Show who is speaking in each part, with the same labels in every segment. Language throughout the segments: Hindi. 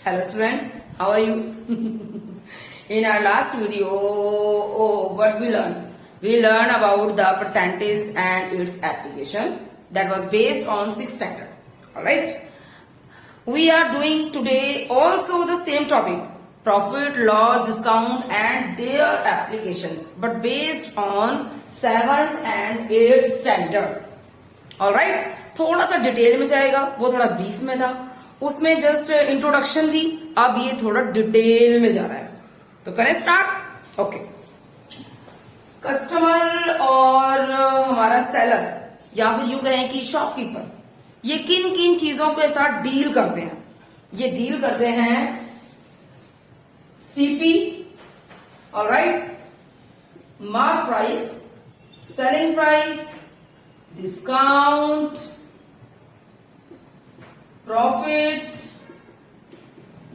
Speaker 1: Hello students, how are you? In our last video, what we learned? We learned about the percentage and its application that was based on 6th standard. Alright? We are doing today also the same topic, profit, loss, discount and their applications, but based on 7th and 8th standard. Alright? थोड़ा सा डिटेल में जाएगा, वो थोड़ा ब्रीफ में था, उसमें जस्ट इंट्रोडक्शन थी, अब ये थोड़ा डिटेल में जा रहा है। तो करें स्टार्ट। ओके, कस्टमर और हमारा सेलर या फिर यूं कहें कि शॉपकीपर, ये किन किन चीजों के साथ डील करते हैं? ये डील करते हैं CP, alright, mark price, selling price, discount, profit,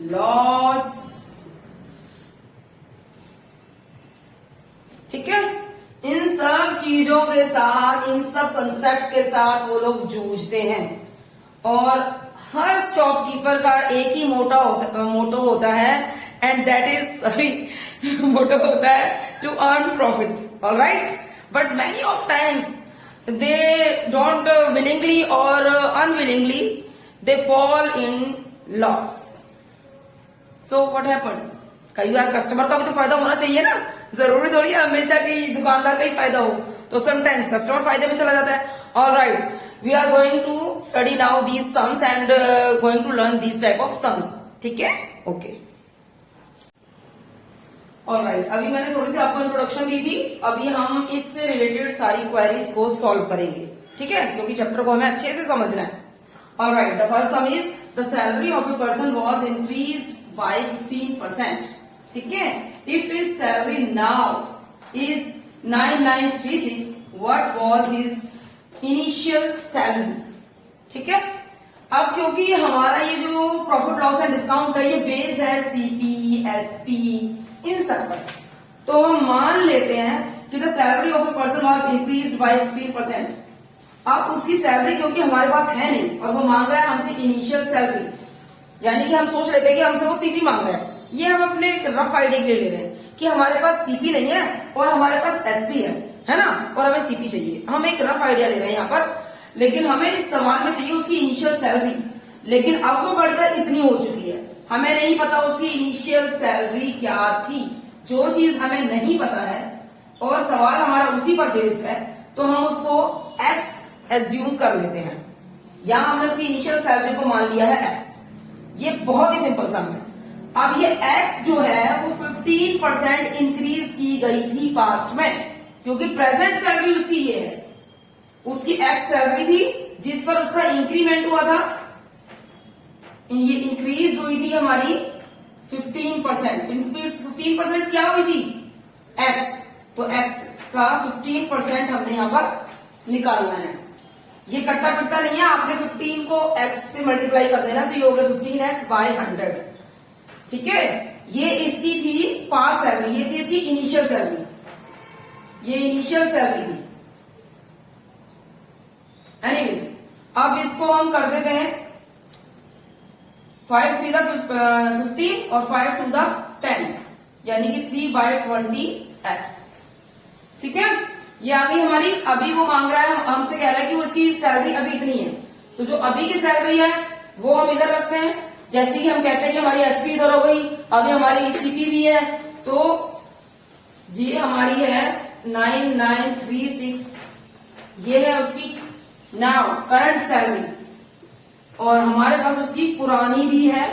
Speaker 1: loss. ठीक है, इन सब चीजों के साथ, इन सब कंसेप्ट के साथ वो लोग जूझते हैं और हर शॉपकीपर का एक ही मोटो होता है एंड दैट इज मोटो होता है to earn profit. Alright, but many of times they don't willingly or unwillingly they fall in loss. So what happened? कई बार कस्टमर का भी तो फायदा होना चाहिए ना, जरूरी थोड़ी है हमेशा कि दुकानदार का ही फायदा हो, तो समटाइम्स कस्टमर फायदे में चला जाता है। Alright, we are going to study now these sums and going to learn these type of sums. ठीक है, ओके। ऑलराइट, अभी मैंने थोड़ी सी आपको इंट्रोडक्शन दी थी, अभी हम इससे रिलेटेड सारी क्वेरीज को सॉल्व करेंगे। ठीक है, क्योंकि चैप्टर को हमें अच्छे से समझना है। Alright, the first some is the salary of a person was increased by 15%। ठीक है, if his salary now is 9936, what was his initial salary? ठीक है, अब क्योंकि हमारा ये जो प्रॉफिट लॉस एंड डिस्काउंट है ये बेस है सीपी, एसपी, इन सब पर, तो हम मान लेते हैं कि the salary of a person was increase by 15%। अब उसकी सैलरी क्योंकि हमारे पास है नहीं और वो मांग रहा है हमसे इनिशियल सैलरी, यानी कि हम सोच लेते हैं कि हमसे वो सीपी मांग रहा है। ये हम अपने एक रफ आइडिया के लिए ले रहे हैं कि हमारे पास सीपी नहीं है और हमारे पास एसपी है ना, और हमें सीपी चाहिए। हम एक रफ आइडिया ले रहे हैं यहाँ पर, लेकिन हमें इस सवाल में चाहिए उसकी इनिशियल सैलरी। लेकिन अब वो बढ़कर इतनी हो चुकी है, हमें नहीं पता उसकी इनिशियल सैलरी क्या थी। जो चीज हमें नहीं पता है और सवाल हमारा उसी पर बेस्ड है, तो हम उसको एक्स एज्यूम कर लेते हैं। यहां हमने उसकी इनिशियल सैलरी को मान लिया है एक्स। ये बहुत ही सिंपल सम है। अब ये एक्स जो है वो 15% इंक्रीज की गई थी पास्ट में, क्योंकि प्रेजेंट सैलरी उसकी ये है, उसकी एक्स सैलरी थी जिस पर उसका इंक्रीमेंट हुआ था, ये इंक्रीज हुई थी हमारी 15%। 15% क्या हुई थी? एक्स, तो एक्स का 15% हमने यहां पर निकालना है। ये कट्टा पिट्टा नहीं है, आपने 15 को एक्स से मल्टीप्लाई कर देना, तो ये हो गया 15x बाय 100। ठीक है, ये इसकी थी पास सैलरी, ये थी इसकी इनिशियल सैलरी, ये इनिशियल सैलरी थी। एनीवेज, अब इसको हम कर देते हैं 5 3 15 और 5 2 10, यानी कि 3/20x। ठीक है, ये आ गई हमारी। अभी वो मांग रहा है, हमसे कह रहा है कि उसकी सैलरी अभी इतनी है, तो जो अभी की सैलरी है वो हम इधर रखते हैं। जैसे कि हम कहते हैं कि हमारी एसपी इधर हो गई, अभी हमारी सीपी भी है, तो ये हमारी है 9936, ये है उसकी नाउ करंट सैलरी, और हमारे पास उसकी पुरानी भी है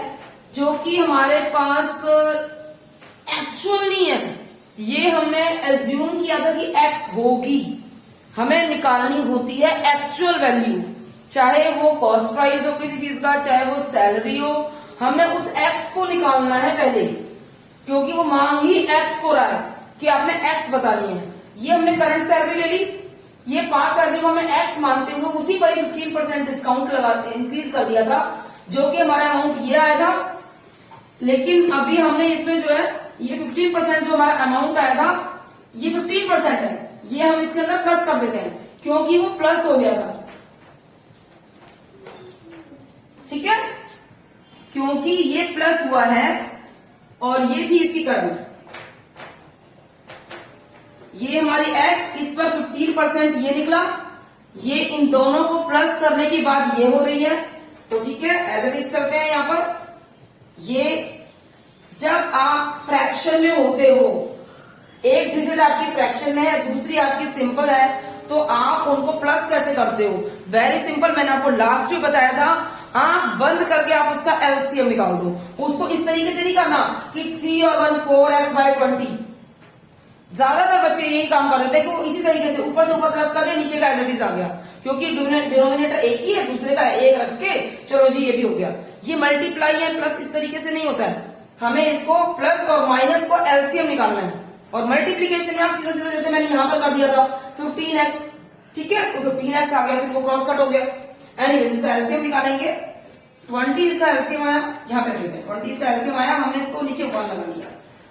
Speaker 1: जो कि हमारे पास एक्चुअल नहीं है। ये हमने एज्यूम किया था कि एक्स होगी, हमें निकालनी होती है एक्चुअल वैल्यू, चाहे वो कॉस्ट प्राइस हो किसी चीज का, चाहे वो सैलरी हो, हमने उस एक्स को निकालना है पहले, क्योंकि वो मांग ही एक्स को रहा है कि आपने एक्स बतानी है। ये हमने करंट सैलरी ले ली, ये पास सैलरी को हमें एक्स मानते हुए उसी पर 15% डिस्काउंट लगाते इंक्रीज कर दिया था, जो कि हमारा अमाउंट ये आया था। लेकिन अभी हमने इसमें जो है ये 15% जो हमारा अमाउंट आया था, ये 15% है, ये हम इसके अंदर प्लस कर देते हैं क्योंकि वो प्लस हो गया था। ठीक है, क्योंकि ये प्लस हुआ है और ये थी इसकी करंट, ये हमारी x, इस पर 15% ये निकला, ये इन दोनों को प्लस करने के बाद ये हो रही है, तो ठीक है एज इट इज चलते हैं यहां पर। ये जब आप फ्रैक्शन में होते हो, एक डिजिट आपकी फ्रैक्शन में है, दूसरी आपकी सिंपल है, तो आप उनको प्लस कैसे करते हो? वेरी सिंपल, मैंने आपको लास्ट में बताया था, आंख बंद करके आप उसका एलसीएम निकाल दो। उसको इस तरीके से नहीं करना कि 3 और 1 4x/20। ज्यादातर बच्चे यही काम कर देते हैं कि इसी तरीके से ऊपर से ऊपर प्लस कर दिया, नीचे का एज इट इज आ गया, क्योंकि डिनोमिनेटर एक ही है, दूसरे का एक रख के चलो जी ये भी हो गया। ये मल्टीप्लाई या प्लस इस तरीके से नहीं होता है, हमें इसको प्लस और माइनस को एलसीएम निकालना है। और मल्टीप्लीकेशन में आप सीधा सीधा जैसे मैंने यहां पर कर दिया था 15x, ठीक है, तो 15x आ गया, फिर वो क्रॉस कट हो गया। एनीवे इसका एलसीएम निकालेंगे, 20 इसका एलसीएम आया, यहाँ पे लिखते हैं 20 इसका एलसीएम आया, हमने इसको नीचे 1 लगा दिया।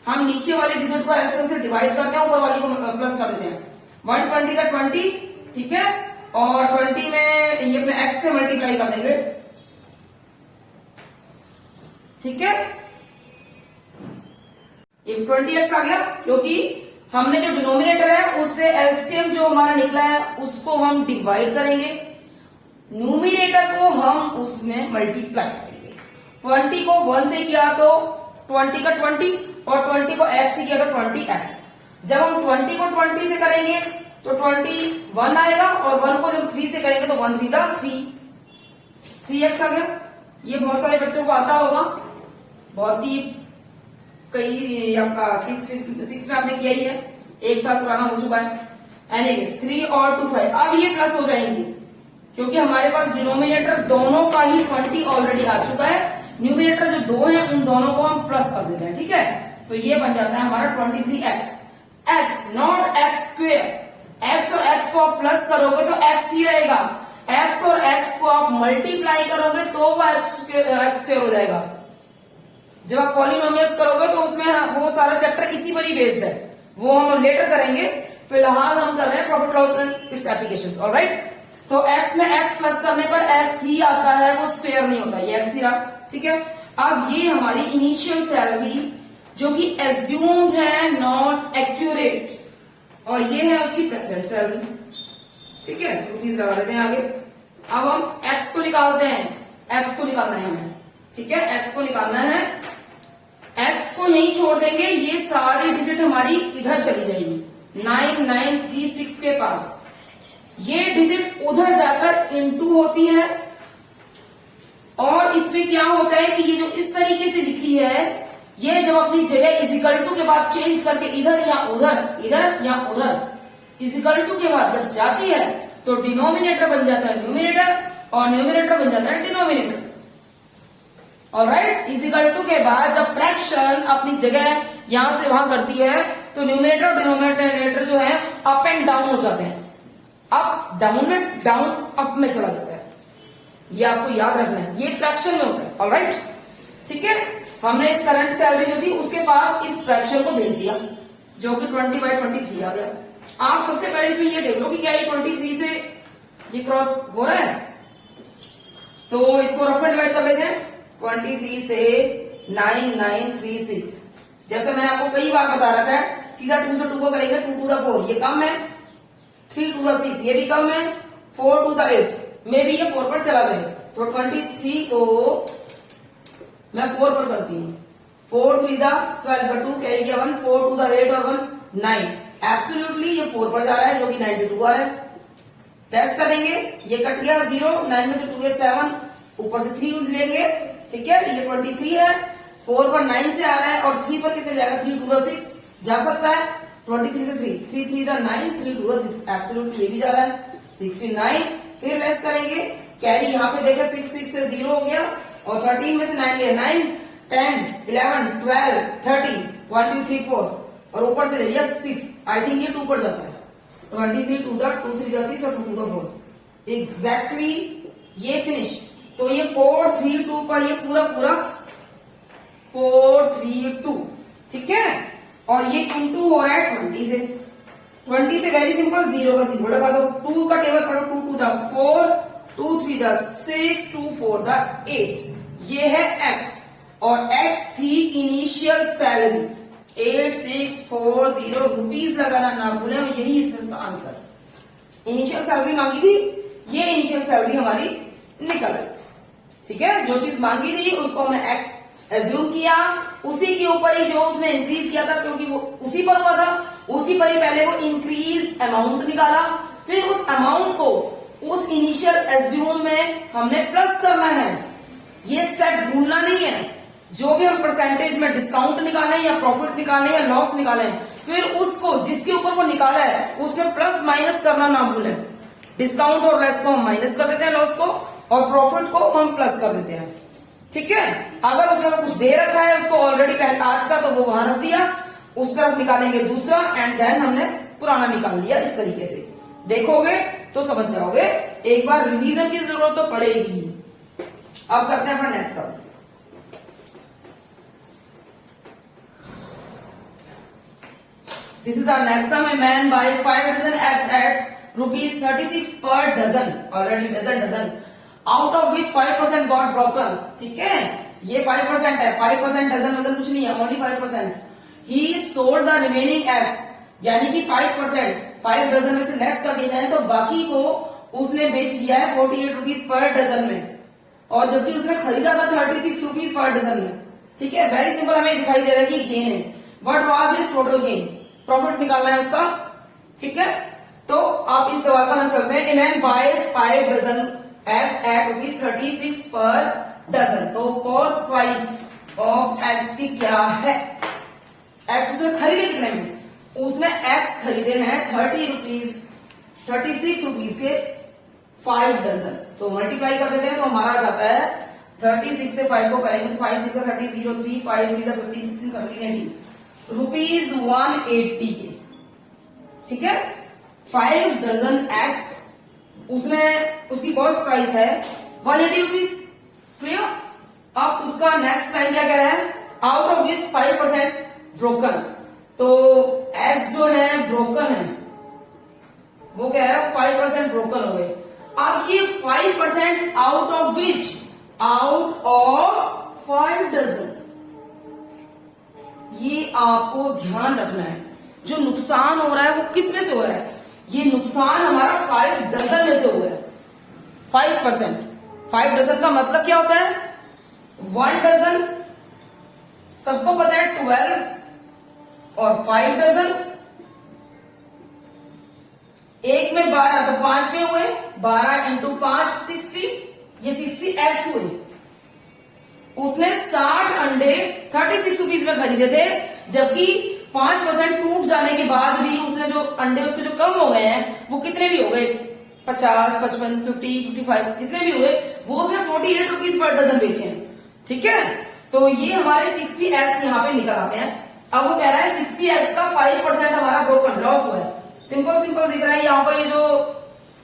Speaker 1: हम नीचे वाले डिजिट को एलसीएम से डिवाइड करते हैं, ऊपर वाली को प्लस कर देते हैं। 120 का 20, ठीक है, और 20 में ये अपने x से मल्टीप्लाई कर देंगे, ठीक है, ये 20x आ गया, क्योंकि हमने जो डिनोमिनेटर है उससे एलसीएम जो हमारा निकला है उसको हम डिवाइड करेंगे, न्यूमिनेटर को हम उसमें मल्टीप्लाई करेंगे। 20 को 1 से किया तो 20 का 20, और 20 को x से किया तो 20x। जब हम 20 को 20 से करेंगे तो 21 आएगा, और 1 को जब 3 से करेंगे तो 1 3 3x आ गया। ये बहुत सारे बच्चों को आता होगा, बहुत ही कई आपका 6 में आपने किया ही है, एक साल पुराना हो चुका है। एनीवेज 3 और 2 5, अब ये प्लस हो जाएंगे क्योंकि हमारे पास डिनोमिनेटर दोनों का ही 20 ऑलरेडी आ चुका है, न्यूमिनेटर जो दो है उन दोनों को हम प्लस कर देते हैं, ठीक है, तो ये बन जाता है हमारा 23x, x not x square. x और x को आप प्लस करोगे तो x ही रहेगा, x और x को आप मल्टीप्लाई करोगे तो वो x स्क्वेयर हो जाएगा। जब आप पॉलिनोमियल्स करोगे तो उसमें वो सारा चैप्टर इसी पर ही बेस्ड है, वो हम लेटर करेंगे, फिलहाल हम कर रहे हैं profit loss and it's applications, alright. तो x में x प्लस करने पर x ही आता है, वो स्क्वायर नहीं होता, ये x ही रहा, ठीक है। अब ये हमारी इनिशियल सैलरी जो कि एज्यूम्ड है, नॉट एक्यूरेट, और ये है उसकी प्रेजेंट सैलरी, ठीक है, रुपीज लगा देते हैं आगे। अब हम x को निकालते हैं, x को निकालना है हमें, ठीक है, x को निकालना है, x को नहीं छोड़ देंगे, ये सारी डिजिट हमारी इधर चली जाएगी 9936 के पास, ये डिजिट उधर जाकर इनटू होती है, और इसमें क्या होता है कि ये जो इस तरीके से लिखी है, ये जब अपनी जगह इजिकल टू के बाद चेंज करके इधर या उधर, इधर या उधर, इजिकल टू के बाद जब जाती है तो डिनोमिनेटर बन जाता है न्यूमिनेटर, और न्यूमिनेटर बन जाता है डिनोमिनेटर, ऑलराइट। इजिकल टू के बाद जब फ्रैक्शन अपनी जगह यहां से वहां करती है तो न्यूमिनेटर और डिनोमिनेटर जो है अप एंड डाउन हो जाते हैं, अप डाउन में, डाउन अप में चला जाता है, ये आपको याद रखना है, ये फ्रैक्शन में होता है, ऑलराइट, ठीक है। हमने इस करंट सैलरी जो थी उसके पास इस फ्रैक्शन को भेज दिया जो कि 20/23 आ गया। आप सबसे पहले इसमें ये देख लो कि क्या ये 23 से ये क्रॉस हो रहा है, तो इसको रफ एंड डिवाइड कर लेते हैं। 23 से 9936, जैसे मैंने आपको कई बार बता रखा है, सीधा 2 से 2 को करेंगे, 2 to the 4 ये कम है, 3 to the 6 ये भी कम है, 4 to the 8 में भी ये 4 पर चला जाए, तो 23 को मैं 4 पर करती हूँ, 4 3 the 12 2 कैरी किया 1, 4 to the 8 और 1 9, एब्सोल्युटली ये 4 पर जा रहा है जो कि 92 आ रहा है। टेस्ट करेंगे, ये कट गया 0, 9 में से 2 है 7, ऊपर से 3 लेंगे, ठीक है, ये 23 है, 4 पर 9 से आ रहा है, और 3 पर कितने जाएगा, 3 to the 6 जा सकता है, 23 से 3, 3 3 the 9, 3 to the 6, एब्सोल्युटली ये भी जा रहा है, 69। फिर लेस करेंगे, कैरी यहाँ पे देखा 6 6 से 0 हो गया, और 13 में से 9 लिया, 9 10 11 12 13 1 2 3 4, और ऊपर से ले लिया 6, आई थिंक ये 2 पर जाता है, 23 to the 2 3 the 6 और 2 to the 4, एग्जैक्टली ये फिनिश। तो ये 4 3 2 का ये पूरा पूरा 4 3 2, ठीक है, और ये इंटू हो रहा है 20 से, 20 से वेरी सिंपल, 0 का 0 लगा दो, 2 का टेबल पढ़ो, 2 to the 4, 2 3 the 6, 2 4 the 8, ये है एक्स और एक्स थी इनिशियल सैलरी 8640 रुपीज लगाना ना भूलें और यही इसका आंसर। इनिशियल सैलरी मांगी थी, ये इनिशियल सैलरी हमारी निकल आई। ठीक है, जो चीज मांगी थी उसको हमने एक्स एज्यूम किया, उसी के ऊपर ही जो उसने इंक्रीज किया था क्योंकि वो उसी पर हुआ था, उसी पर ही पहले वो इंक्रीज अमाउंट निकाला, फिर उस अमाउंट को उस इनिशियल एज्यूम में हमने प्लस करना है। ये स्टेप भूलना नहीं है। जो भी हम परसेंटेज में डिस्काउंट निकालें या प्रॉफिट निकालें या लॉस निकालें, फिर उसको जिसके ऊपर वो निकाला है उसमें प्लस माइनस करना ना भूलें। डिस्काउंट और लेस को हम माइनस कर देते हैं, लॉस को, और प्रॉफिट को हम प्लस कर देते हैं। ठीक है, अगर उसने कुछ दे रखा है उसको ऑलरेडी पहले आज का, तो वो वहां रख दिया, उस तरफ निकालेंगे दूसरा एंड देन हमने पुराना निकाल लिया। इस तरीके से देखोगे तो समझ जाओगे। एक बार रिवीजन की जरूरत तो पड़ेगी। अब करते हैं अपना next sum. This is our next sum. A man buys 5 dozen eggs at ₹36 per dozen, already dozen out of which 5% got broken. ठीक है, ये 5% है, 5% डजन कुछ नहीं है, only 5%। He sold the remaining eggs, यानी कि 5%, 5 डजन में से लेस कर दिया जाए तो बाकी को उसने बेच दिया है 48 रुपीज पर डजन में, और जबकि उसने खरीदा था 36 रुपीज पर डजन में। ठीक है, वेरी सिंपल, हमें दिखाई दे रहा है कि गेन है। What was his total gain, profit निकालना है उसका। ठीक है, तो आप इस सवाल पर हम चलते हैं। A man buys 5 dozen eggs at ₹36 per dozen. तो कॉस्ट प्राइस ऑफ एग्स की क्या है? एग्स उसने खरीदे कितने में? उसने एग्स खरीदे हैं 36 रुपीज के 5 डजन। तो मल्टीप्लाई कर देते हैं तो हमारा आ जाता है 36 से 5 को करेंगे तो 5 6 30 0 3 5 3 15 16 17 18 रुपीज 180 के। ठीक है, 5 डजन एग्स उसने, उसकी कॉस्ट प्राइस है 180 रुपीज। क्लियर? अब उसका नेक्स्ट लाइन क्या कह रहा है? Out of which 5% broken. तो एग्स जो है ब्रोकन है, वो कह रहा है 5% ब्रोकन हो गए। अब ये 5% out of which, out of 5 dozen. ये आपको ध्यान रखना है, जो नुकसान हो रहा है वो किस में से हो रहा है? ये नुकसान हमारा 5 डजन में से हुआ है। 5%, 5 डजन का मतलब क्या होता है? 1 डजन सबको पता है 12, और 5 डजन एक में 12, तो 5 में हुए 12 इंटू 5 60, ये 60 एग्स हुए। उसने 60 अंडे 36 रुपीज में खरीदे थे, जबकि 5% टूट जाने के बाद भी उसने जो अंडे उसके जो कम हो गए हैं वो कितने भी हो गए, 50, 55, 50, 55 जितने भी हुए, वो उसने 48 रुपीज पर डजन बेचे हैं। ठीक है, तो ये हमारे 60 एग्स यहाँ पे निकल आते हैं। अब वो कह रहा है 60 एग्स का 5% हमारा ब्रोकन लॉस हुआ है। सिंपल दिख रहा है यहाँ पर, ये जो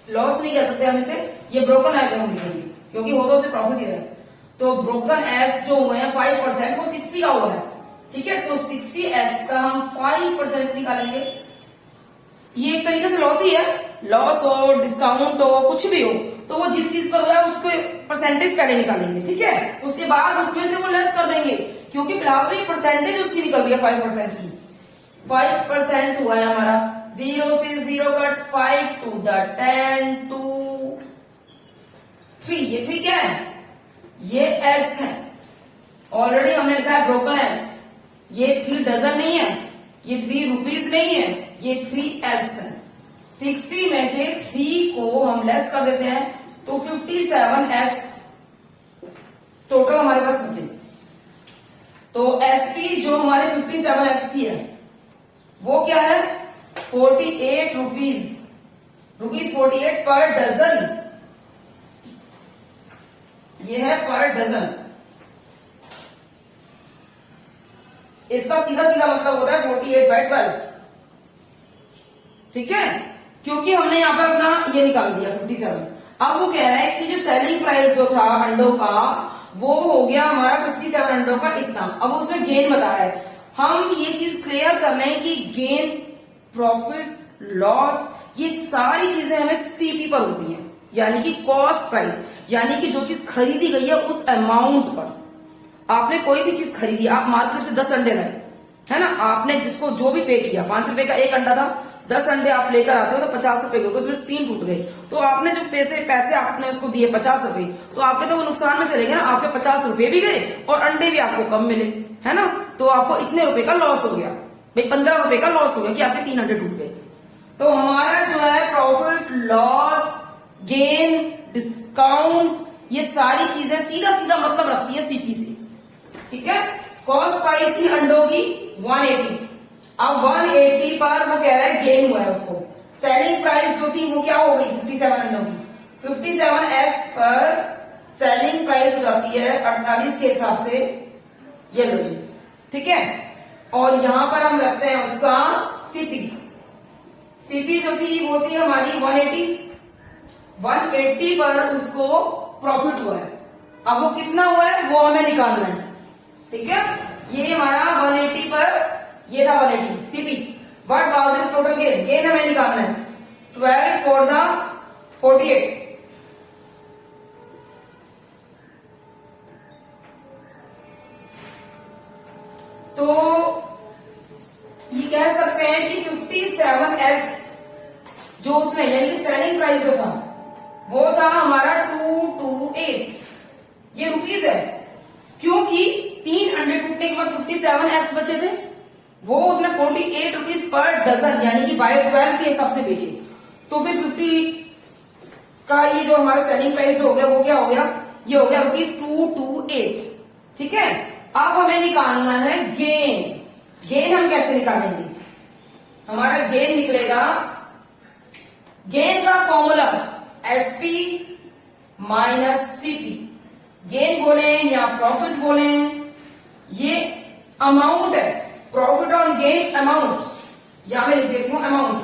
Speaker 1: लॉस नहीं कह सकते हम इसे, ये ब्रोकन एग हम लिखेंगे क्योंकि हो तो उसे प्रॉफिट ही रहा है। तो ब्रोकन एग्स जो हुए हैं 5%, वो 60 का हुआ है। ठीक है, तो 60 एग्स का हम 5% निकालेंगे। ये एक तरीके से लॉस ही है, लॉस हो, डिस्काउंट हो, कुछ भी हो, तो वो जिस चीज पर हुआ है उसको परसेंटेज पहले निकालेंगे। ठीक है, उसके बाद उसमें से वो लेस कर देंगे, क्योंकि फिलहाल तो ये परसेंटेज उसकी निकल रही है 5% की। 5% हुआ है हमारा, 0 से 0 कट, 5 to the 10 to 3। ये 3 क्या है? ये एग्स है, ऑलरेडी हमने लिखा है ब्रोकन एग्स। ये 3 डजन नहीं है, ये 3 रुपीज नहीं है, ये 3 एग्स है। 60 में से 3 को हम लेस कर देते हैं तो 57 एग्स टोटल हमारे पास बचे। तो एसपी जो हमारे 57 एग्स की है वो क्या है? 48 रुपीज 48 पर डजन। ये है पर डजन। इसका सीधा मतलब होता है 48/12। ठीक है, क्योंकि हमने यहां पर अपना ये निकाल दिया 57। अब वो कह रहा है कि जो सेलिंग प्राइस जो था अंडों का, वो हो गया हमारा 57 अंडों का इतना। अब उसमें गेन बताया है। हम ये चीज क्लियर कर लें कि गेन, प्रॉफिट, लॉस, ये सारी चीजें हमें सीपी पर होती हैं, यानी कि कॉस्ट प्राइस। यानी कि जो चीज खरीदी गई है उस अमाउंट पर। आपने कोई भी चीज खरीदी, आप मार्केट से 10 अंडे लाए, है ना, आपने जिसको जो भी पे किया, 5 रुपए का एक अंडा था, 10 अंडे आप लेकर आते हो तो 50 रुपए के, उसमें से 3 टूट गए, तो आपने जो पैसे आपने उसको दिए 50 रुपए, तो आपके तो वो नुकसान में चले गए ना, आपके 50 रुपए भी गए और अंडे भी आपको कम मिले, है ना, तो आपको इतने रुपए का लॉस हो गया भाई, 15 रुपए का लॉस हो गया कि आपके 3 अंडे टूट गए। तो हमारा जो है प्रॉफिट, लॉस, गेन, डिस्काउंट, ये सारी चीजें सीधा सीधा मतलब रखती है सीपी से, ठीक है। कॉस्ट प्राइस थी अंडों की 180, अब 180 पर वो कह रहा है गेन हुआ है उसको। सेलिंग प्राइस जो थी वो क्या हो गई 57 अंडों की, 57x पर सेलिंग प्राइस हो जाती है 48 के हिसाब से, ये लो जी, ठीक है। और यहां पर हम रखते हैं उसका सीपी, सीपी जो थी वो थी हमारी 180 पर उसको प्रॉफिट हुआ है, अब वो कितना हुआ है वो हमें निकालना है, ठीक है। ये हमारा 180 पर ये था 180 CP, but was this total gain, gain हमें निकालना है 12 फॉर द 48, तो ये कह सकते हैं कि 57x जो उसने यानी कि सेलिंग प्राइस जो था वो था हमारा 228, ये रुपीस है, क्योंकि 3 अंडे टूटने के बाद 57x बचे थे, वो उसने 48 रुपीज पर डजन यानी कि बाय 12 के हिसाब से बेचे, तो फिर 50 का ये जो हमारा सेलिंग प्राइस हो गया वो क्या हो गया, ये हो गया ₹228, ठीक है। अब हमें निकालना है गेन, गेन हम कैसे निकालेंगे, हमारा गेन निकलेगा, गेन का formula SP minus CP, gain बोले या प्रॉफिट बोले, ये अमाउंट है, प्रॉफिट ऑन गेन अमाउंट, यहां मैं लिख देती हूं अमाउंट,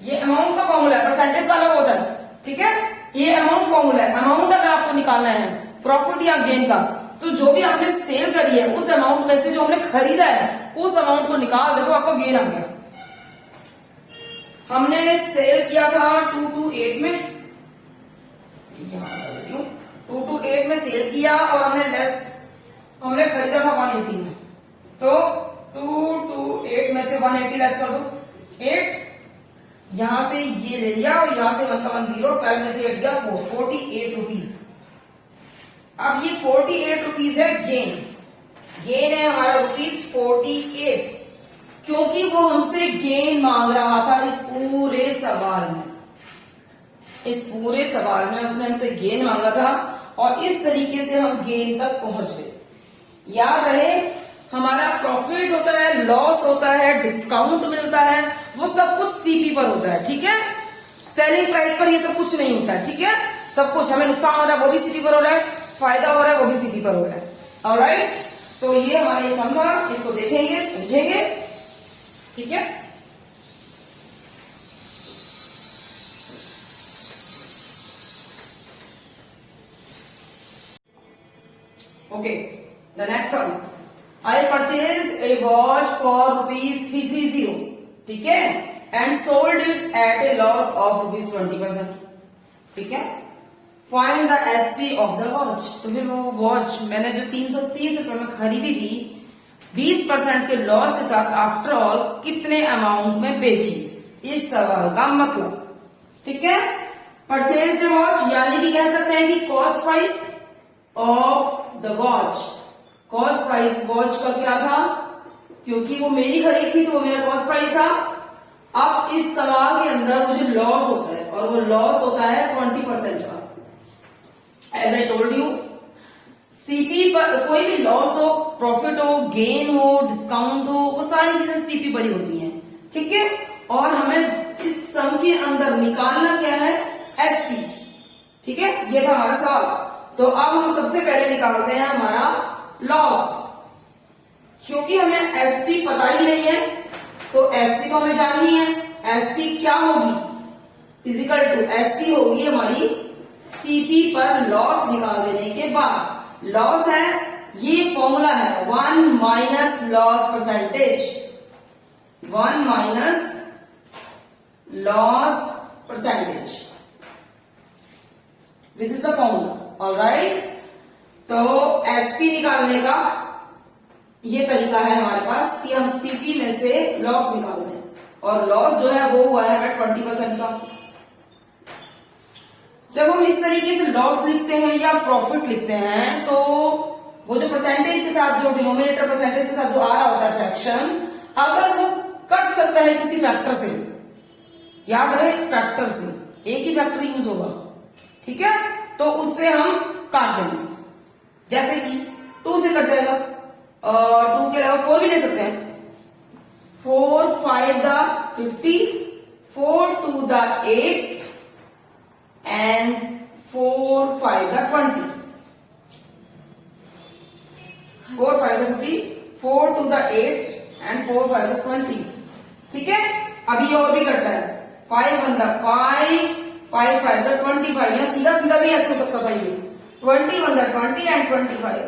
Speaker 1: ये अमाउंट का फॉर्मूला है, परसेंटेज वाला होता है, ठीक है, ये अमाउंट फॉर्मूला है। अमाउंट अगर आपको निकालना है प्रॉफिट या गेन का, तो जो भी आपने सेल करी है उस अमाउंट में से जो हमने खरीदा है उस अमाउंट को निकाल दे तो आपको गेन आ गया। हमने सेल किया था 228 में, यहां 228 में सेल किया और हमने खरीदा था 180 में, तो 228 में से 180 लेस कर दो 8, यहां से ये ले लिया और यहां से 1 का 1 0, 12 में से 8 गया 4, 48 रुपीज। अब ये 48 रुपीज है गेन, गेन है हमारा ₹48, क्योंकि वो हमसे गेन मांग रहा था इस पूरे सवाल में, इस पूरे सवाल में उसने हमसे गेन मांगा था और इस तरीके से हम गेन तक पहुंच गए। याद रहे हमारा प्रॉफिट होता है, लॉस होता है, डिस्काउंट मिलता है, वो सब कुछ सीपी पर होता है, ठीक है। सेलिंग प्राइस पर ये सब कुछ नहीं होता है, ठीक है। सब कुछ हमें नुकसान हो रहा है वो भी सीपी पर हो रहा है, फायदा हो रहा है वो भी सीपी पर हो रहा है, ऑलराइट। तो ये हमारे सम था, इसको देखेंगे समझेंगे, ठीक है। Okay, the next sum, I purchase a watch for ₹330, ठीक है, and sold it at A loss of ₹20%, ठीक है। Find the SP of the watch, तो फिर वो वॉच मैंने जो 330 रुपए में खरीदी थी 20% के लॉस के साथ आफ्टर ऑल कितने अमाउंट में बेची, इस सवाल का मतलब, ठीक है। परचेज द वॉच यानी कि कह सकते हैं कि cost price of the watch, cost price watch का क्या था, क्योंकि वो मेरी खरीद थी तो वो मेरा कॉस्ट प्राइस था। अब इस सवाल के अंदर मुझे लॉस होता है और वो लॉस होता है 20% का। As I told you, CP पर कोई भी लॉस हो, प्रॉफिट हो, गेन हो, डिस्काउंट हो, वो सारी चीजें सीपी पर ही होती हैं, ठीक है। और हमें इस सम के अंदर निकालना क्या है, एसपी, ठीक है। ये था हमारा सवाल। तो अब हम सबसे पहले निकालते हैं हमारा लॉस, क्योंकि हमें एसपी पता ही नहीं है तो एसपी तो हमें जाननी है। एसपी क्या होगी, इजिकल टू एसपी होगी हमारी सीपी पर लॉस निकाल देने के बाद। लॉस है, ये फॉर्मूला है 1 minus loss percentage, 1 minus loss percentage, this is the formula. Alright, तो एसपी निकालने का ये तरीका है हमारे पास कि हम सीपी में से लॉस निकाल दें, और लॉस जो है वो हुआ है 20% का। जब हम इस तरीके से लॉस लिखते हैं या प्रॉफिट लिखते हैं तो वो जो परसेंटेज के साथ, जो डिनोमिनेटर परसेंटेज के साथ जो आ रहा होता है फ्रैक्शन, अगर वो कट सकता है किसी फैक्टर से, याद रहे फैक्टर से, एक ही फैक्टर यूज होगा, ठीक है, तो उससे हम काट देंगे। जैसे कि 2 से कट जाएगा, और 2 के अलावा 4 भी ले सकते हैं। 4 5 the 50, 4 2 the 8 and 4 5 the 20. 4 5 the 50, 4 2 the 8 and 4 5 the 20. ठीक है, अभी और भी कटता है। 5 1 the 5, 5 5 the 25। यहां सीधा सीधा भी ऐसे हो सकता था ये 21 the 20 and 25।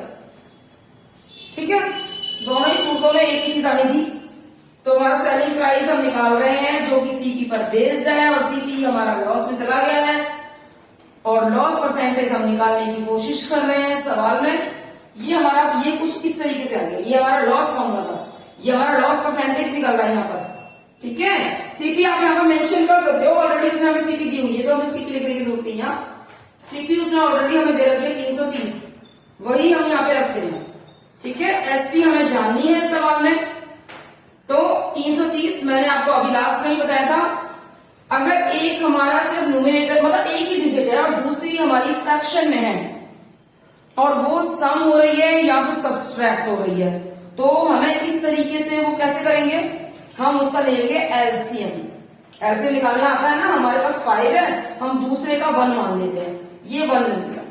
Speaker 1: ठीक है, दोनों ही सूत्रों में एक ही चीज आनी थी। तो हमारा सेलिंग प्राइस हम निकाल रहे हैं जो कि सीपी पर बेस्ड है, और सीपी हमारा लॉस में चला गया है, और लॉस परसेंटेज हम निकालने की कोशिश कर रहे हैं सवाल में। ये हमारा, ये कुछ इस तरीके से आ गया, ये हमारा लॉस फॉर्मूला था, ये हमारा लॉस परसेंटेज निकल रहा है यहाँ पर। ठीक है, सीपी आप यहाँ पर मेंशन कर सकते हो, ऑलरेडी उसने हमें सीपी दी हुई है तो हमें सीपी लिखने की जरूरत नहीं है। यहाँ सीपी उसने ऑलरेडी हमें दे रखी है 330, वही हम यहाँ पे रखते हैं। ठीक है, एसपी हमें जाननी है इस सवाल में, तो 330 मैंने आपको अभी लास्ट में ही बताया था। अगर एक हमारा सिर्फ न्यूमरेटर मतलब एक ही डिजिट है और दूसरी हमारी फ्रैक्शन में है, और वो सम हो रही है या फिर सब्सट्रैक्ट हो रही है, तो हमें इस तरीके से वो कैसे करेंगे, हम उसका ले लेंगे एलसीएम। एलसीएम निकालना आता है ना, हमारे पास 5 है, हम दूसरे का 1 मान लेते हैं, ये 1 मिल गया।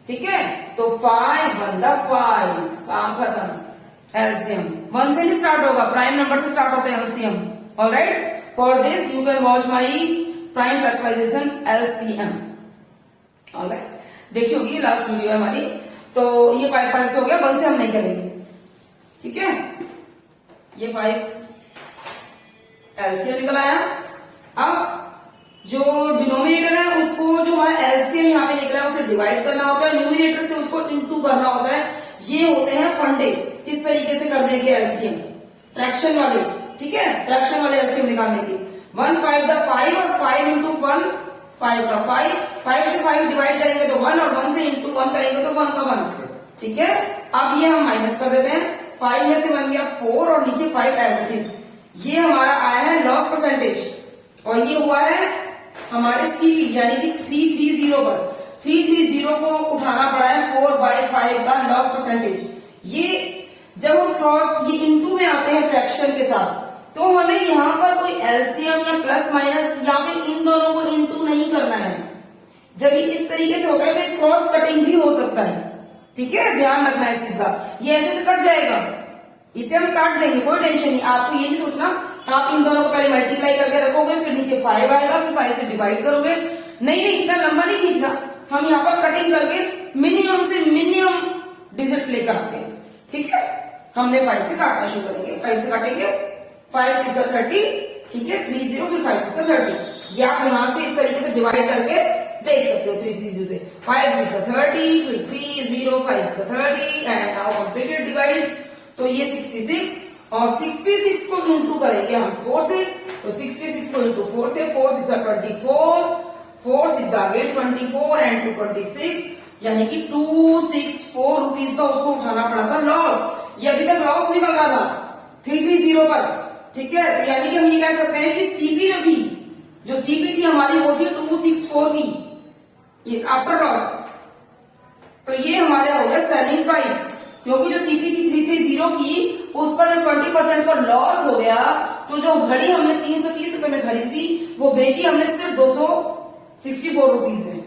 Speaker 1: ठीक है, तो 5 1 द 5, काम खत्म। एलसीएम 1 से नहीं स्टार्ट होगा, प्राइम नंबर से स्टार्ट होता है LCM. Alright, for this you can watch my prime factorization LCM. Alright, देखी होगी लास्ट वीडियो है हमारी। तो ये 5 से हो गया, 1 से हम नहीं करेंगे। ठीक है, ये 5 एलसीएम निकल आया। अब जो डिनोमिनेटर है उसको, जो हमारा एलसीएम यहाँ पे निकला है उसे डिवाइड करना होता है, न्यूमिनेटर से उसको इनटू करना होता है। ये होते हैं फंडे, इस तरीके से करने के एलसीएम फ्रैक्शन वाले। ठीक है, फ्रैक्शन वाले एलसीएम निकालने की 1 5 द 5 और 5 इंटू 1 5 का 5, 5 से 5 डिवाइड करेंगे तो 1, और 1 से इंटू 1 करेंगे तो 1 का 1। ठीक है, अब ये हम माइनस कर देते हैं, 5 में से 1 गया 4 और नीचे 5 एज इट इज। ये हमारा आया है लॉस परसेंटेज, और ये हुआ है हमारे सीपी यानी कि 330 पर। 330 को उठाना पड़ा है 4/5 का लॉस परसेंटेज। ये जब हम क्रॉस, ये इंटू में आते हैं फ्रैक्शन के साथ, तो हमें यहाँ पर कोई एलसीएम या प्लस माइनस या फिर इन दोनों को इंटू नहीं करना है। जब ये इस तरीके से होता है तो क्रॉस कटिंग भी हो सकता है। ठीक है, ध्यान रखना है इस चीज का। ये ऐसे से कट जाएगा, इसे हम काट देंगे, कोई टेंशन नहीं। आपको ये नहीं सोचना आप इन दोनों को पहले मल्टीप्लाई करके रखोगे, फिर नीचे 5 आएगा, फिर 5 से डिवाइड करोगे। नहीं, इतना लंबा नहीं खींचना। हम यहाँ पर कटिंग करके मिनिमम से मिनिमम डिजिट लेकर आते हैं। ठीक है, हमने 5 से काटना शुरू करेंगे, 5 से काटेंगे, 5 6 का 30। ठीक है, 30 फिर 5 6 का 30। ये आप यहां से इस तरीके से डिवाइड करके देख सकते हो। 3 3 से 5 6 का 30, फिर 3 0 5 का 30, एंड नाउ कंप्लीटेड डिवाइड। तो ये 66, और 66 को इंटू करेंगे हम 4 से, तो 66 को इंटू 4 से, 4 6 का 24, 4 6 आ गए 24 एंड 2 26, यानी कि 264 रुपीज का उसको उठाना पड़ा था लॉस। ये अभी तक लॉस निकल रहा था 330 पर। ठीक है, तो यानी कि हम ये कह सकते हैं कि सीपी जो थी, जो सीपी थी हमारी वो थी 264 की, ये आफ्टर लॉस। तो ये हमारे हो गया सेलिंग प्राइस, क्योंकि जो सीपी थी 330 की, उस पर जब 20% पर लॉस हो गया, तो जो घड़ी हमने 330 रुपए में खरीदी थी वो बेची हमने सिर्फ 264 रुपीज में,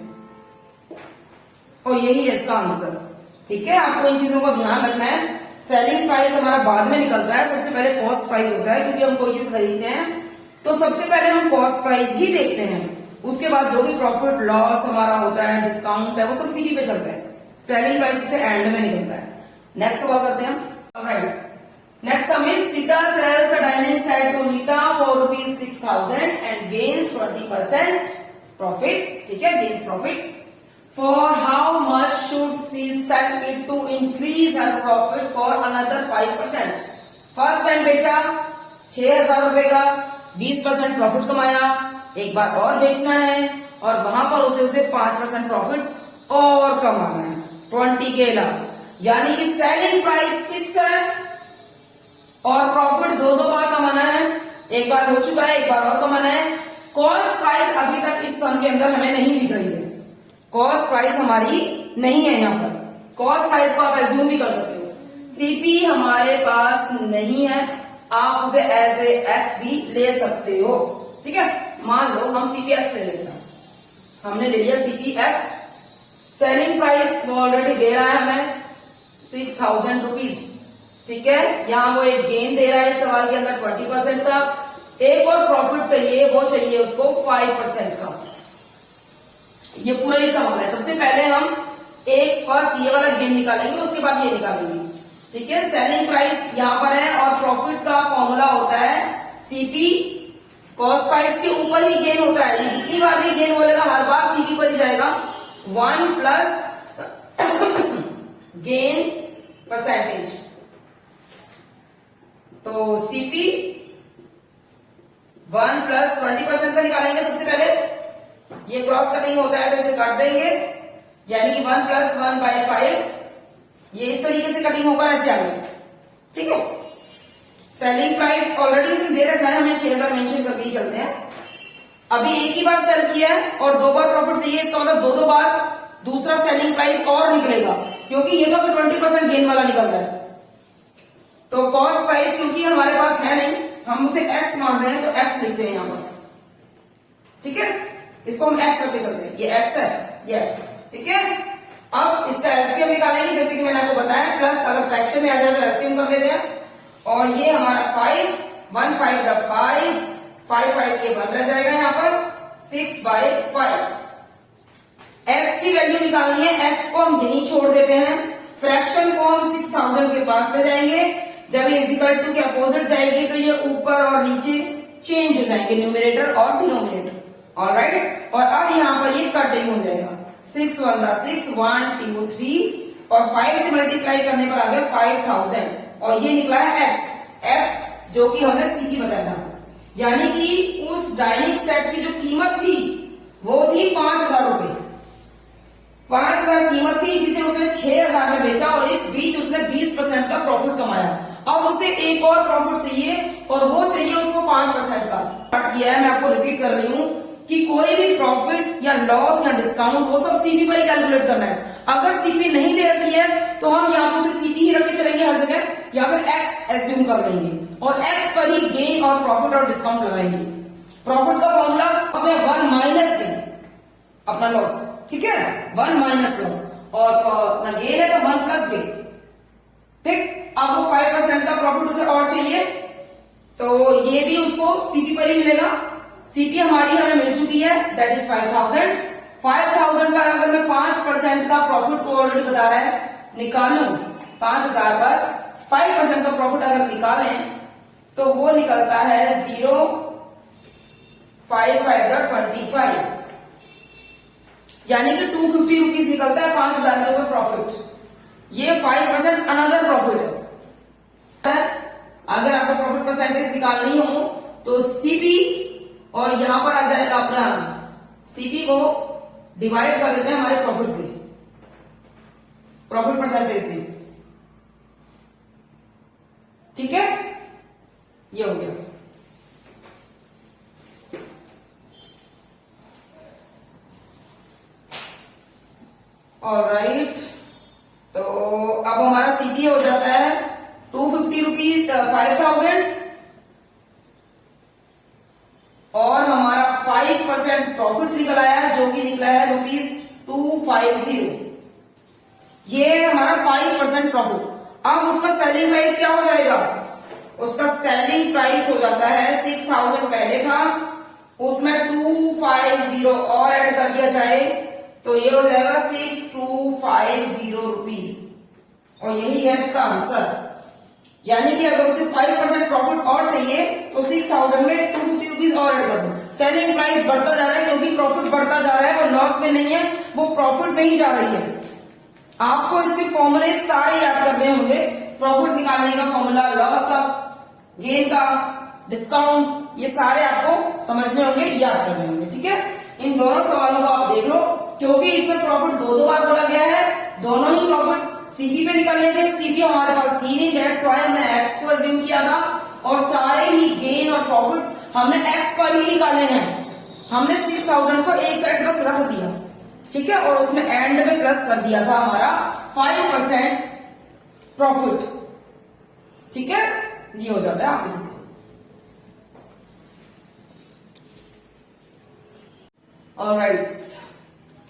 Speaker 1: और यही है इसका आंसर। ठीक है, आपको इन चीजों का ध्यान रखना है। सेलिंग प्राइस हमारा बाद में निकलता है, सबसे पहले कॉस्ट प्राइस होता है, क्योंकि हम कोई चीज खरीदते हैं तो सबसे पहले हम कॉस्ट प्राइस ही देखते हैं, उसके बाद जो भी प्रॉफिट लॉस हमारा होता है, डिस्काउंट है, वो सब सीपी पे चलता है। सेलिंग प्राइस से एंड में निकलता है। नेक्स्ट सवाल करते हैं। Alright, next sum is Sita sells a dining set to Nita for ₹6,000 and gains 20% profit. ठीक है, gains profit For how much should she sell it to increase her profit for another 5%? First time बेचा 6,000 रुपए का, 20% प्रॉफिट कमाया, एक बार और बेचना है और वहां पर उसे 5% प्रॉफिट और कमाना है, 20 के लाभ। यानी कि सेलिंग प्राइस 6 है और प्रॉफिट दो बार कमाना है, एक बार हो चुका है, एक बार और कमाना है। कॉस्ट प्राइस अभी तक इस सम के अंदर हमें नहीं दिख रही है, कॉस्ट प्राइस हमारी नहीं है यहाँ पर। कॉस्ट प्राइस को आप एज्यूम भी कर सकते हो। सीपी हमारे पास नहीं है, आप उसे एज ए एक्स भी ले सकते हो, ठीक है। मान लो हम सीपी एक्स ले लेते हैं, हमने ले लिया सीपी एक्स। सेलिंग प्राइस वो ऑलरेडी दे रहा है हमें 6,000 रुपीज, ठीक है। यहाँ वो एक गेन दे रहा है इस सवाल के अंदर 20% का, एक और प्रॉफिट चाहिए, वो चाहिए उसको 5% का। ये पूरा ही सवाल है। सबसे पहले हम एक फर्स्ट ये वाला गेन निकालेंगे, उसके बाद ये निकालेंगे, ठीक है। सेलिंग प्राइस यहाँ पर है और प्रॉफिट का फॉर्मूला होता है सीपी, कॉस्ट प्राइस के ऊपर ही गेन होता है। ये जितनी बार भी गेन बोलेगा हर बार सीपी पर ही जाएगा, 1 प्लस गेन परसेंटेज। तो सीपी 1 प्लस 20% का निकालेंगे। सबसे पहले ये क्रॉस कटिंग होता है तो इसे काट देंगे, यानी कि 1 प्लस 1/5, ये इस तरीके से कटिंग होगा, ऐसे आ गया, ठीक है। सेलिंग प्राइस ऑलरेडी इसमें दे रखा है, हमें 6,000 मेंशन करके ही चलते हैं। अभी एक ही बार सेल किया है और 2 बार प्रॉफिट चाहिए, इसका मतलब 2 बार दूसरा सेलिंग प्राइस और निकलेगा, क्योंकि ये तो अभी 20% गेन वाला निकल रहा है। तो कॉस्ट प्राइस क्योंकि हमारे पास है नहीं, हम उसे एक्स मान रहे हैं तो एक्स लिखते हैं यहाँ पर, ठीक है। इसको हम एक्स रखते चलते हैं, ये एक्स है, ये एक्स, ठीक है। अब इसका एलसीएम निकालेंगे, जैसे कि मैंने आपको बताया, प्लस अगर फ्रैक्शन में आ जाए तो एलसीएम कर लेते हैं। और ये हमारा 5, 1 5 द 5, 5 5 ये 1 रह जाएगा यहाँ पर, 6/5। एक्स की वैल्यू निकालनी है, एक्स को हम यहीं छोड़ देते हैं, फ्रैक्शन को हम 6,000 के पास ले जाएंगे। जब ये इक्वल टू के अपोजिट जाएगी तो ये ऊपर और नीचे चेंज हो जाएंगे, न्यूमरेटर और डिनोमिनेटर, ऑलराइट। और अब यहाँ पर ये कटिंग हो जाएगा, 6 1 6, 1 2 3 और 5 से मल्टीप्लाई करने पर आ गया 5,000 और ये निकला है एक्स, एक्स जो कि हमने सी की बताया था। यानी कि उस डाइनिंग सेट की जो कीमत थी वो थी 5,000 रुपए, 5,000 कीमत थी, जिसे उसने 6,000 में बेचा और इस बीच उसने 20% का प्रॉफिट कमाया। अब उसे एक और प्रॉफिट चाहिए और वो चाहिए उसको 5% का। कट किया है, मैं आपको रिपीट कर रही हूँ कि कोई भी प्रॉफिट या लॉस या डिस्काउंट वो सब सीपी पर ही कैलकुलेट करना है। अगर सीपी नहीं दे रखी है तो हम या तो उसे सीपी ही रखने चलेंगे हर जगह, या फिर एक्स एज्यूम कर लेंगे और एक्स पर ही गेन और प्रॉफिट और डिस्काउंट लगाएंगे। प्रॉफिट का फॉर्मूला उसमें 1 माइनस गेन, अपना लॉस, ठीक है, 1 माइनस लॉस, और अपना गेन है तो 1 प्लस गेन, ठीक। अब वो 5% का प्रॉफिट उसे और चाहिए तो ये भी उसको सीपी पर ही मिलेगा। सीपी हमारी हमें मिल चुकी है, दैट इज 5,000। 5,000 पर अगर मैं 5% का प्रॉफिट को ऑलरेडी बता रहा है निकालूं, 5,000 पर 5% का प्रॉफिट अगर निकालें तो वो निकलता है 0 5 5 25, यानी कि 250 रुपीज निकलता है 5,000 के ऊपर प्रॉफिट। ये 5% अनदर प्रॉफिट है। अगर आपको प्रॉफिट परसेंटेज निकालनी हो तो सीपी और यहां पर आ जाएगा अपना सीपी को डिवाइड कर देते हैं हमारे प्रॉफिट से, प्रॉफिट परसेंटेज से, ठीक है। ये हो गया। ऑलराइट, तो अब हमारा सीपी हो जाता है 250 रुपीज, 5,000 और हमारा 5% प्रॉफिट निकल आया है जो कि निकला है ₹250। ये हमारा 5% प्रॉफिट। अब उसका सेलिंग प्राइस क्या हो जाएगा? उसका सेलिंग प्राइस हो जाता है 6,000 पहले था, उसमें 250 और ऐड कर दिया जाए तो ये हो जाएगा 6,250 रुपीज, और यही है इसका आंसर। यानी कि अगर उसे 5% प्रॉफिट और चाहिए तो 6,000 में 250 रुपीज रुपीज और ऐड कर दो। सेलिंग प्राइस बढ़ता जा रहा है क्योंकि प्रॉफिट बढ़ता जा रहा है, वो लॉस में नहीं है, वो प्रॉफिट में ही जा रही है। आपको इसके फॉर्मूले सारे याद करने होंगे। प्रॉफिट निकालने का फॉर्मूला, लॉस का, गेन का, डिस्काउंट, ये सारे आपको समझने होंगे, याद करने होंगे। ठीक है, इन दोनों सवालों को आप देख लो क्योंकि इसमें प्रॉफिट दो बार बोला गया है, दोनों ही प्रॉफिट सीपी पे निकालने थे। सीपी हमारे पास थी नहीं, दैट्स व्हाई हमने एक्स को अज्यूम किया था, और सारे ही गेन और प्रॉफिट हमने एक्स पर ही निकाले हैं। हमने 6000 को एक साइड बस रख दिया, ठीक है, और उसमें एंड में प्लस कर दिया था हमारा 5% प्रॉफिट। ठीक है, ये हो जाता है आप इसमें। ऑलराइट,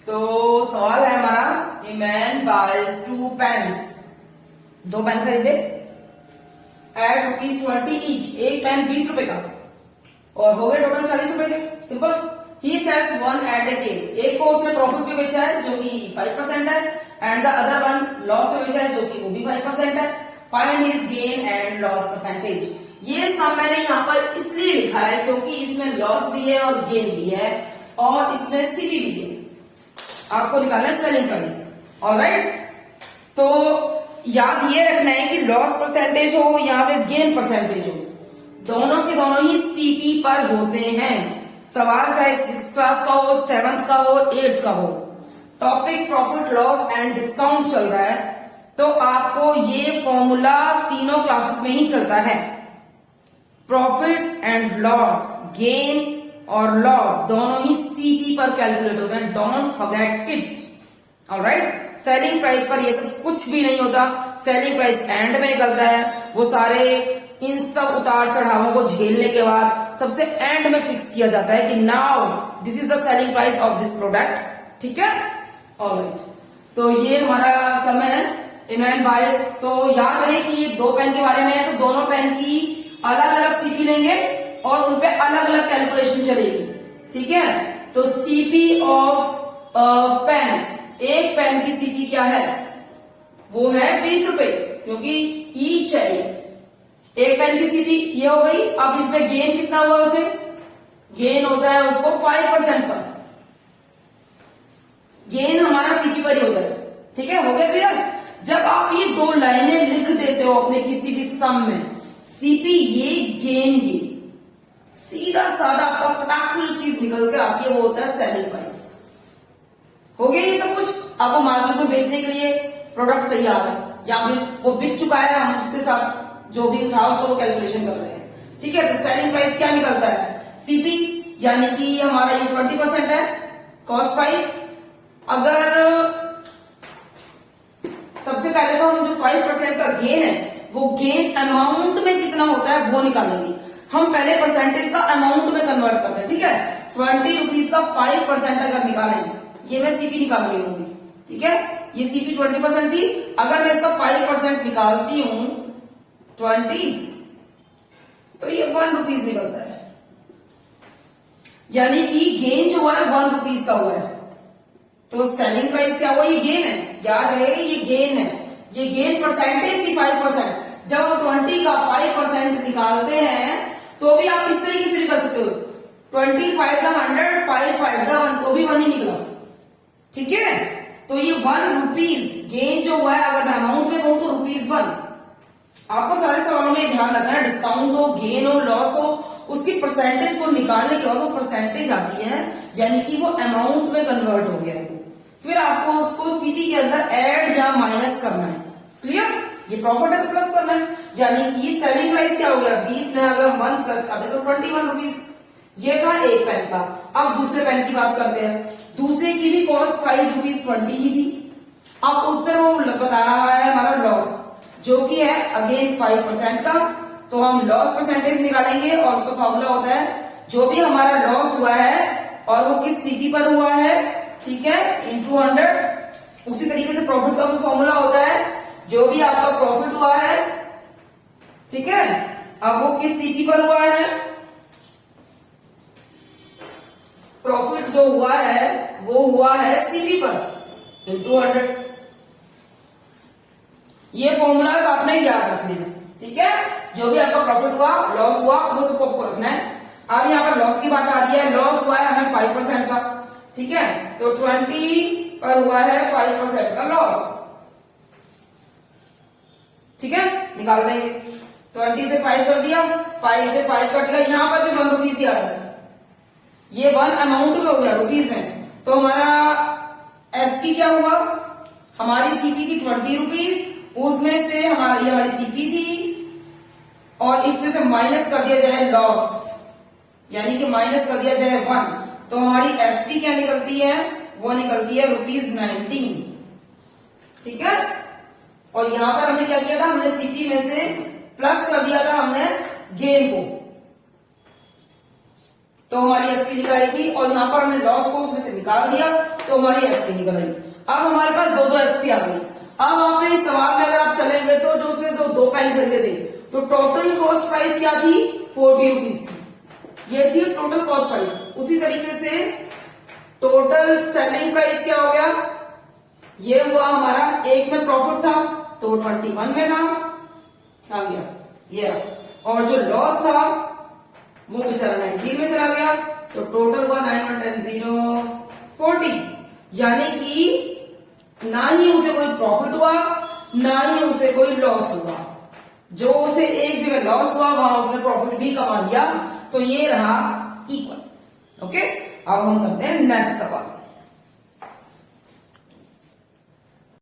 Speaker 1: तो सवाल है हमारा, a man buys 2 pens, 2 pen खरीदे एट ₹20 ईच, एक पेन 20 रुपए का, और हो गए टोटल 40 रुपए के। सिंपल। ही सेल्स वन एट ए गेन, एक को उसने प्रॉफिट पे बेचा है जो कि 5% है, and the other one loss पे बेचा है जो कि वो भी 5% है। Find his gain and loss percentage. ये सब मैंने यहाँ पर इसलिए लिखा है क्योंकि इसमें लॉस भी है और गेन भी है, और इसमें सीपी भी है। आपको निकालना है सेलिंग प्राइस। ऑलराइट, तो याद ये रखना है कि लॉस परसेंटेज हो या फिर गेन परसेंटेज हो, दोनों के दोनों ही सीपी पर होते हैं। सवाल चाहे 6th क्लास का हो, 7th का हो, 8th का हो, topic profit loss and discount चल रहा है, तो आपको ये फॉर्मूला तीनों क्लासेस में ही चलता है। प्रॉफिट एंड लॉस, गेन और लॉस दोनों ही सीपी पर कैलकुलेट होते हैं, don't forget it. Alright, selling price पर ये सब कुछ भी नहीं होता, सेलिंग प्राइस एंड में निकलता है। वो सारे इन सब उतार चढ़ावों को झेलने के बाद सबसे एंड में फिक्स किया जाता है कि now this is the selling price of this product. ठीक है, ऑलराइट, तो ये हमारा समय है इमैन बायस। तो याद रहे कि ये 2 पेन के बारे में है, तो दोनों पेन की अलग अलग सीपी लेंगे और उनपे अलग अलग कैलकुलेशन चलेगी। ठीक है, तो सीपी ऑफ पेन, एक पेन की सीपी क्या है, वो है 20 रुपए, क्योंकि ईच है एक पेन की सीपी, ये हो गई। अब इसमें गेन कितना हुआ, उसे गेन होता है उसको 5% पर, गेन हमारा सीपी पर ही होता है। ठीक है, हो गया क्लियर। जब आप ये 2 लाइनें लिख देते हो अपने किसी भी सम में, सीपी ये, गेन ये, सीधा साधा आपका फटाक से जो चीज निकल कर आती है वो होता है सेलिंग प्राइस। हो गया ये सब कुछ। आपको मार्केट में बेचने के लिए प्रोडक्ट तैयार है या फिर वो बिक चुका है, हम उसके साथ जो भी था उसका वो कैलकुलेशन कर रहे हैं। ठीक है, तो सेलिंग प्राइस क्या निकलता है, सीपी, यानी कि हमारा ये 20% है कॉस्ट प्राइस। अगर सबसे पहले तो हम जो 5% का गेन है, वो गेन अमाउंट में कितना होता है वो निकालेंगे। हम पहले परसेंटेज का अमाउंट में कन्वर्ट करते हैं। ठीक है, 20 रुपीज का 5% अगर निकालें, ये मैं सीपी निकाल रही हूँ। ठीक है, ये सीपी 20% थी, अगर मैं इसका 5% निकालती हूं 20, तो ये 1 रुपीज निकलता है, यानी कि गेन जो हुआ है 1 रुपीज का हुआ है। तो सेलिंग प्राइस क्या हुआ, ये गेन है, याद रहे ये गेन है, ये गेन परसेंटेज थी 5%। जब हम 20 का 5% निकालते हैं तो भी आप इस तरीके से भी कर सकते हो, 25 का 100, 5 का 1, तो भी 1 ही निकला। ठीक है, तो ये 1 रुपीज गेन जो हुआ है, अगर मैं अमाउंट में कहूं तो ₹1। आपको सारे सवालों में ध्यान रखना है, डिस्काउंट हो, गेन हो, लॉस हो, उसकी परसेंटेज को निकालने के बाद वो परसेंटेज आती है, यानी कि वो अमाउंट में कन्वर्ट हो गया। फिर आपको उसको सीपी के अंदर ऐड या माइनस करना है। क्लियर, ये प्रॉफिट है तो प्लस करना है, यानी कि सेलिंग प्राइस क्या हो गया, 20 में अगर 1 प्लस करते तो 21 रुपीज। ये था एक पेन का। अब दूसरे पेन की बात करते हैं, दूसरे की भी कॉस्ट प्राइस ₹20 ही थी। अब उस पर वो बता रहा है हमारा लॉस, जो कि है अगेन 5% का, तो हम लॉस परसेंटेज निकालेंगे और उसका फॉर्मूला होता है जो भी हमारा लॉस हुआ है और वो किस सीपी पर हुआ है, ठीक है, इंटू 100। उसी तरीके से प्रॉफिट का भी फॉर्मूला होता है, जो भी आपका प्रॉफिट हुआ है, ठीक है, अब वो किस सीपी पर हुआ है, प्रॉफिट जो हुआ है वो हुआ है सीपी पर इंटू 100। ये फॉर्मूलाज आपने याद रखने हैं। ठीक है, जो भी आपका प्रॉफिट हुआ, लॉस हुआ, वो सबको आपको रखना है। अब यहाँ पर लॉस की बात आ रही है, लॉस हुआ है हमें 5% का, ठीक है, तो 20 पर हुआ है 5% का लॉस, ठीक है, निकाल देंगे। 20 से 5 कर दिया, 5 से 5 कट गया, यहां पर भी 1 रुपीज ही आ रहा है, ये 1 अमाउंट में हो गया रुपीज में, तो हमारा एसपी क्या हुआ, हमारी सीपी थी 20 रुपीज, उसमें से हमारी सीपी थी और इसमें से माइनस कर दिया जाए लॉस, यानी कि माइनस कर दिया जाए 1, तो हमारी एसपी क्या निकलती है, वो निकलती है ₹19, ठीक है। और यहां पर हमने क्या किया था, हमने सीपी में से प्लस कर दिया था हमने गेन को, तो हमारी एसपी निकल आई थी, और यहां पर हमने लॉस को उसमें से निकाल दिया, तो हमारी एसपी निकल आई। अब हमारे पास दो एसपी आ गई। अब आपने इस सवाल में अगर आप चलेंगे तो जो उसमें दो पेन खरीदे थे, तो टोटल कॉस्ट प्राइस क्या थी, 40 रुपीज की, ये थी टोटल कॉस्ट प्राइस। उसी तरीके से टोटल सेलिंग प्राइस क्या हो गया, ये हुआ हमारा, एक में प्रॉफिट था तो 21 में था, आ गया ये, और जो लॉस था वो बेचारा 19 में चला गया, तो टोटल हुआ 9 1 10 0 40, यानी कि ना ही उसे कोई प्रॉफिट हुआ ना ही उसे कोई लॉस हुआ, जो उसे एक जगह लॉस हुआ वहां उसने प्रॉफिट भी कमा लिया, तो ये रहा इक्वल। ओके, अब हम करते हैं नेक्स्ट सवाल।